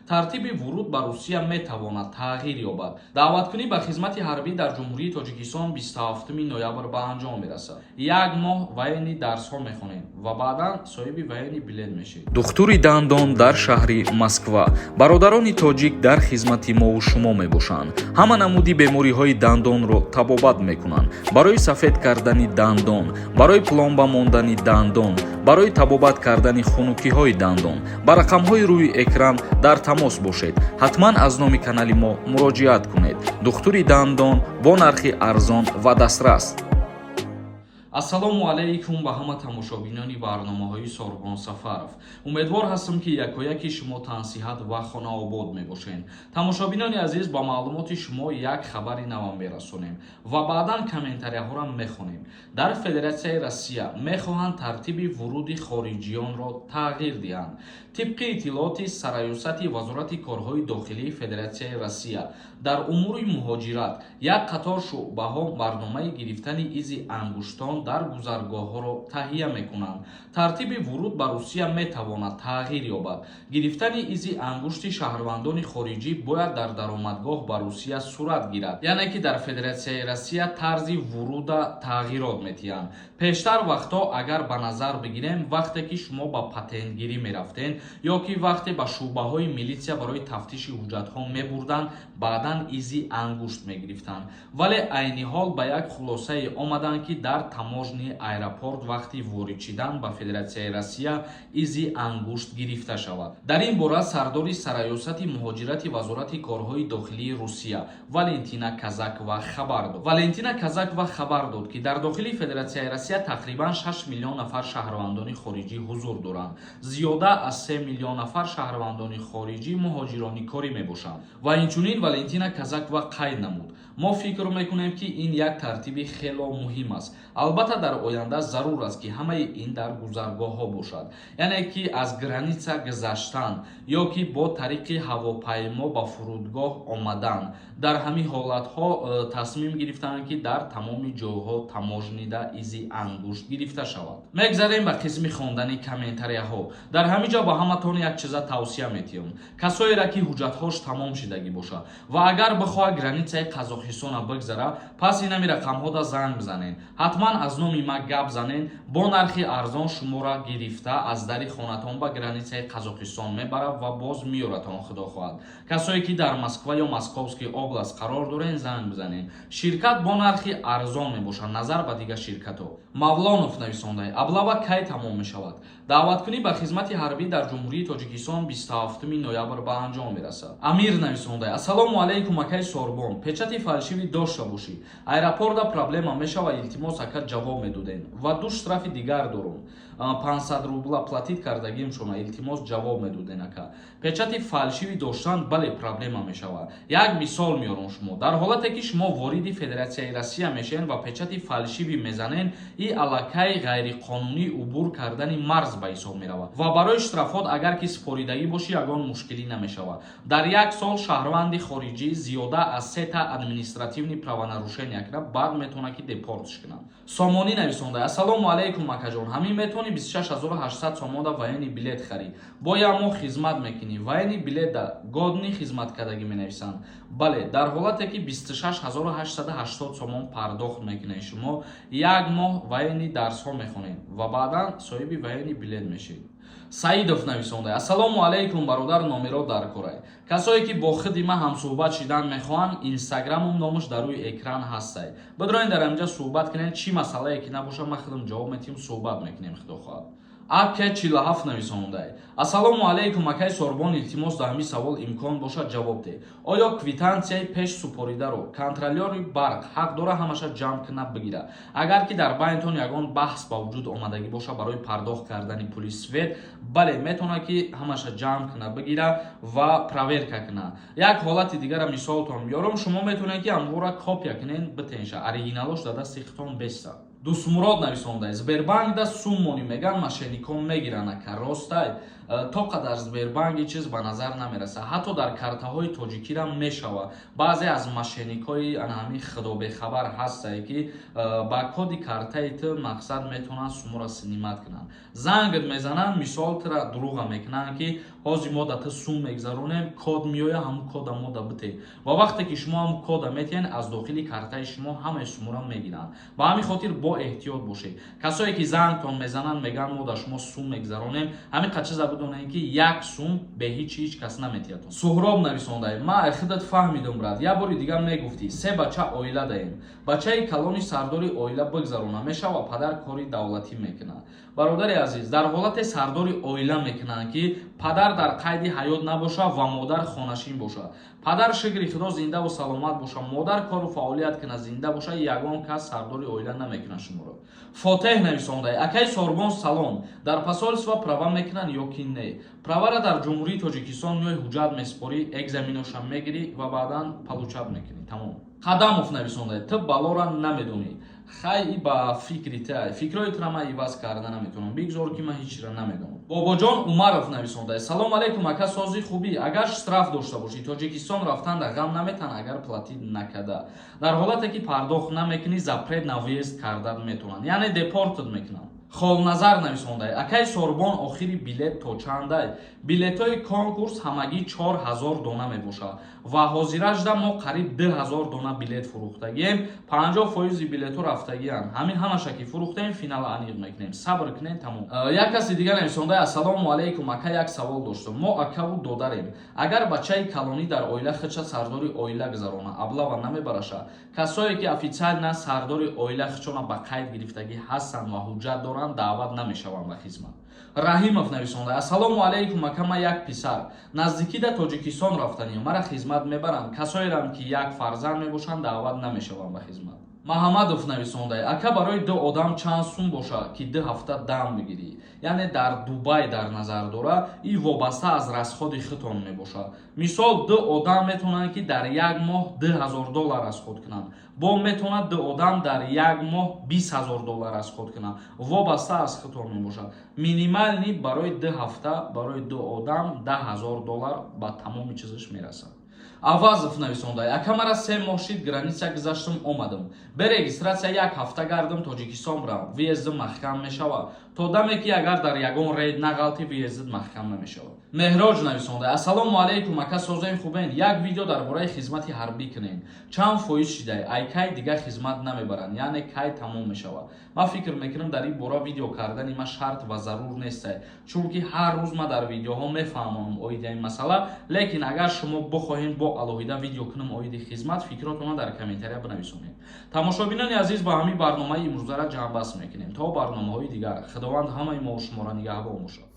тартиби вуруд ба Русия метавонад тағйир ёбад. Даъваткунӣ ба хизмати ҳарбӣ дар Ҷумҳурии Тоҷикистон 27 ноябр ба анҷом мерасад. Як моҳ военни дарсҳо мехонем ва баъдан соҳиби военни билет мешед. Духтури дандон дар шаҳри Москва. Бародарони тоҷик дар хизмати мову шумо мебошанд. Ҳама намуди бемориҳои дандонро табобат мекунанд. Барои сафед кардани дандон, барои пломба мондани дандон, барои табобат кардани хунукиҳои дандон, ба рақамҳои рӯи экран дар тамос бошед. ҳатман аз номи канали мо муроҷиат кунед. Духтури дандон бо нархи арзон ва дастрас. Ассалому алайкум ба ҳама тамошобинони барномаҳои Сорбон Сафаров. Умедвор ҳастам ки якояки шумо тансиҳат ва хонаобод мебошед. Тамошобинони азиз, ба маълумоти шумо як хабари навам мерасонем ва баъдан комментарияҳоро мехонем. Дар Федератсияи Россия мехоҳанд тартиби вуруди хориҷиёнро тағйир диҳанд. Тибқи иттилооти Сароюсати Вазорати корҳои дохилии Федератсияи Россия, дар умури муҳоҷират як қатор шуъбаҳо барномаи гирифтани изи ангуштон дар гузаргоҳҳоро таҳия мекунанд. Тартиби вуруд ба Русия метавонад тағйир ёбад. Гирифтани изи ангушти шаҳрвандони хориҷӣ бояд дар даромадгоҳ ба Русия сурат гирад. Яъне ки дар Федератсияи Россия тарзи вуруда тағйирот метиҳанд. Пештар вақтҳо агар ба назар бигирем, вақте ки шумо ба патентгирӣ мерафтен ё ки вақте ба шуъбаҳои милитсия барои тафтиши ҳуҷҷатҳо мебурданд, баъдан изи ангушт мегирифтанд. Вале айни ҳол ба як хулосае омаданд ки дар таможни аэропорт вақти ворид шидан ба Федератсияи Россия изи ангушт гирифта шавад. Дар ин бора сардори Сароюсати муҳоҷирати Вазорати корҳои дохилии Русия Валентина Казакова хабар дод, ки дар дохили Федератсияи Россия тақрибан 6 миллион нафар шаҳрвандони хориҷӣ ҳузур доранд. Зиёда аз 3 миллион нафар шаҳрвандони хориҷӣ муҳоҷирони корӣ мебошанд. Ва инчунин Валентина Казакова қайд намуд: мо фикр мекунем ки ин як тартиби хело муҳим аст. Албатта дар оянда зарур аст ки ҳамаи ин дар гузаргоҳҳо бошад. Яъне ки аз граница гузаштан ё ки бо тариқи ҳавопаймо ба фурудгоҳ омадан. Дар ҳамин ҳолатҳо тасмим гирифтанд ки дар тамоми ҷойҳо таможнида изи ангушт гирифта шавад. Мегзарем ба қисми хондани комментарияҳо. Дар ҳамин ҷо ба ҳаматон як чиза тавсия метиҳам. Касоеро ки ҳуҷҷатҳош тамом шидагӣ бошад ва агар бихоҳад границаи Қазоқистона бигзара, пас инами рақамҳода занг бизанен. ҳатман аз номи ма гап занен, бо нархи арзон шуморо гирифта аз дари хонатон ба границаи Қазоқистон мебарад ва боз меёратон худо хоҳад. Касое ки дар Москва ё Московский област қарор дорен, занг бизанен. Ширкат бо нархи арзон мебошад, назар ба дигар ширкатҳо. Мавлонов нависондаи аблава кай тамом мешавад? Даъваткунӣ ба хизмати ҳарбӣ дар Ҷумҳурии Тоҷикистон 27 ноябр ба анҷом мерасад. Амир нависондаи: ассалому алайкум акай Сорбон, печати фалшивӣ дошта бошӣ. Аэропорта проблема мешава, илтимос ака ҷавоб медоден. Ва ду штрафи дигар дорум. 500 рубла платит кардагим шумо, илтимос ҷавоб медоден ака. Печати фалшивӣ доштан бале проблема мешава. Як мисол меорам шумо. Дар ҳолате ки шумо вориди Федератсияи Россия мешавед ва печати фалшивӣ мезанен, и аллакай ғайриқонунӣ убур кардани марз ба ҳисоб меравад. Ва барои штрафот агар ки супоридагӣ бошӣ, ягон мушкилӣ намешавад. Дар як сол шаҳрванди хориҷӣ зиёда аз 3 та административни правонарушения кунад, баъд метавонад ки депортш кунад. Сомонӣ нависонда: ассалому алайкум акаҷон, ҳамин метавони 26800 сомода военни билет харид. Бо як моҳ хизмат мекунӣ. Военни билета годни хизмат кардагӣ менависанд. Бале, дар ҳолате ки 26880 сомон пардохт мекунед шумо, як моҳ военни дарсҳо мехонед ва баъдан соҳиби военни билет мешед. Саидов нависонда: ассалому алайкум бародар, номеро дар корай. Касое ки бо худи ма ҳамсӯҳбат шидан мехоҳанд, инстаграмум номаш дар рӯи экран ҳастай. Бидроен дар ҳамҷа суҳбат кунед, чӣ масъалае ки набоша ма худам ҷавоб метиҳам, суҳбат мекунем худо хоҳад. Ака 47 нависондай: ассалому алайкум акай Сорбон, илтимос дар ҳамин савол имкон бошад ҷавоб деҳ. Оё квитансияи пеш супоридаро контролёри барқ ҳақ дора ҳамаша ҷамъ кунад бигира? Агар ки дар байнтон ягон баҳс ба вуҷуд омадагӣ боша барои пардохт кардани пули свет, бале метавонад ки ҳамаша ҷамъ кунад бигира ва проверка кунад. Як ҳолати дигара мисолтон меорам, шумо метавонед ки амвора копия кунед, битенша оригиналош дар дасти худтон беста. Дусмурод нависонда: Сбербанк да суммони меган мошенникон мегиранд ака, ростай? то қадар Сбербанк чиз ба назар намераса. ҳатто дар картаҳои тоҷикира мешава баъзе аз мошенникҳои анҳами худобехабар ҳастае ки ба коди картаи ту мақсад метавонанд суморо синимат кунанд. Зангт мезананд, мисол тра дуруға мекунанд ки ҳозир мо да ту сум мегзаронем, код меоя, ҳамун кода мо да бите. Ва вақте ки шумо ҳамун кода метиҳен, аз дохили картаи шумо ҳамаи сумора мегиранд. Ба ҳамин хотир бо эҳтиёт бошед. Касое ки зангтон мезананд, мегӯянд мо да шумо сум мегзаронем, ҳамин қачиза бидонед ки як сум бе ҳеҷ кас наметиҳатон. Суҳроб нависондаем: ма худат фаҳмидум брат, я бори дигар мегуфтӣ се бача оила даем. Бачаи калони сардори оила бигзарона, мешава падар кори давлатӣ мекунад. Бародари азиз, дар ҳолате сардори оила мекунанд ки падар дар қайди ҳаёт набоша ва модар хонашин боша. Падар шукри худо зиндаву саломат боша, модар кору фаъолият кунад зинда боша, ягон кас сардори оила намекунад шуморо. Фотеҳ нависондай: акай Сорбон салом, дар посольство права мекунанд ё ки не? Правара дар ҷумҳурии Тоҷикистон меои ҳуҷҷат меспорӣ, экзаменоша мегирӣ ва баъдан получат мекунӣ. Тамом. Қадамов нависондай: ту балора намедонӣ. Хай ба фикри та, фикрои тура ман иваз карда наметавонам. Бигзор ки ман ҳеччира намедонам. Бобоҷон Умаров нависондай: салом алейкум ака, сози хубӣ. Агар штраф дошта бошӣ, Тоҷикистон рафтанда ғам наметан агар платид накарда. Дар ҳолате ки пардохт намекунӣ, запрет на въезд карда метавонанд, яъне депортат мекунанд. Холназар нависондай: акай Сорбон охири билет то чандай? Билетои конкурс ҳамагӣ 4000 дона мебошад ва ҳозирашда мо қариб 2000 дона билет фурӯхтагием, 50% билетҳо рафтагианд. Ҳамин ҳамаша ки фурӯхтаем, финала аниқ мекунем. Сабр кунем, тамом. Як каси дигар нависондай: ассалому алейкум ака, як савол доштам. Мо акаву додарем. Агар бачаи калонӣ дар оила хича сардори оила гузарона, аблава намебараша? Касое ки официална сардори оила хичона ба қайд гирифтагӣ ҳастанд ва ҳуҷҷат доранд, даъват намешаванд ба хизмат. Раҳимов нависондай: ассалому алейкум ака, ма як писар наздикида Тоҷикистон рафтанем, мара хизмат мебаранд. Касоерам ки як фарзанд мебошанд, даъват намешаванд ба хизмат. Маҳамадов нависондай: ака, барои ду одам чанд сум боша ки 2 ҳафта дам бигирӣ? Яъне дар Дубай дар назар дора, и вобаста аз расходи худтон мебошад. Мисол 2 одам метавонанд ки дар як моҳ 2000 доллар расход кунанд. Бо метавонад 2 одам дар як моҳ 20000 доллар расход кунанд. Вобаста аз худтон мебошад. Минимални барои 2 ҳафта барои 2 одам 10000 доллар ба тамоми чизаш мерасад. Авазов нависондай: ака, мара 3 моҳ шид граница гузаштам, омадам. Бе регистратсия 1 ҳафта гардам Тоҷикистон бурам, въезди маҳкам мешавад. То даме ки агар дар ягон рейд нағалти, въездид маҳкам намешавад. Меҳроҷ нависондай: ассалому алейкум ака, созем хубен? Як видео дар бораи хизмати ҳарбӣ кунем. Чанд фоиз шидай? Ай кай дигар хизмат намебаранд, яъне кай тамом мешавад? Ман фикр мекунам дар ин бора видео кардани ман шарт ва зарур нестай, чунки ҳар рӯз ман дар видеоҳо мефаҳмонам оидаи масъала, лекин агар шумо бихоҳед бо алоҳида видео кунам оиди хизмат, фикротона дар комментария бинависонед. Тамошобинони азиз, ба ҳамин барномаи имрӯзара ҷамъбаст мекунем. То барномаҳои дигар, худованд ҳамаи мо шуморо нигаҳбон бошад.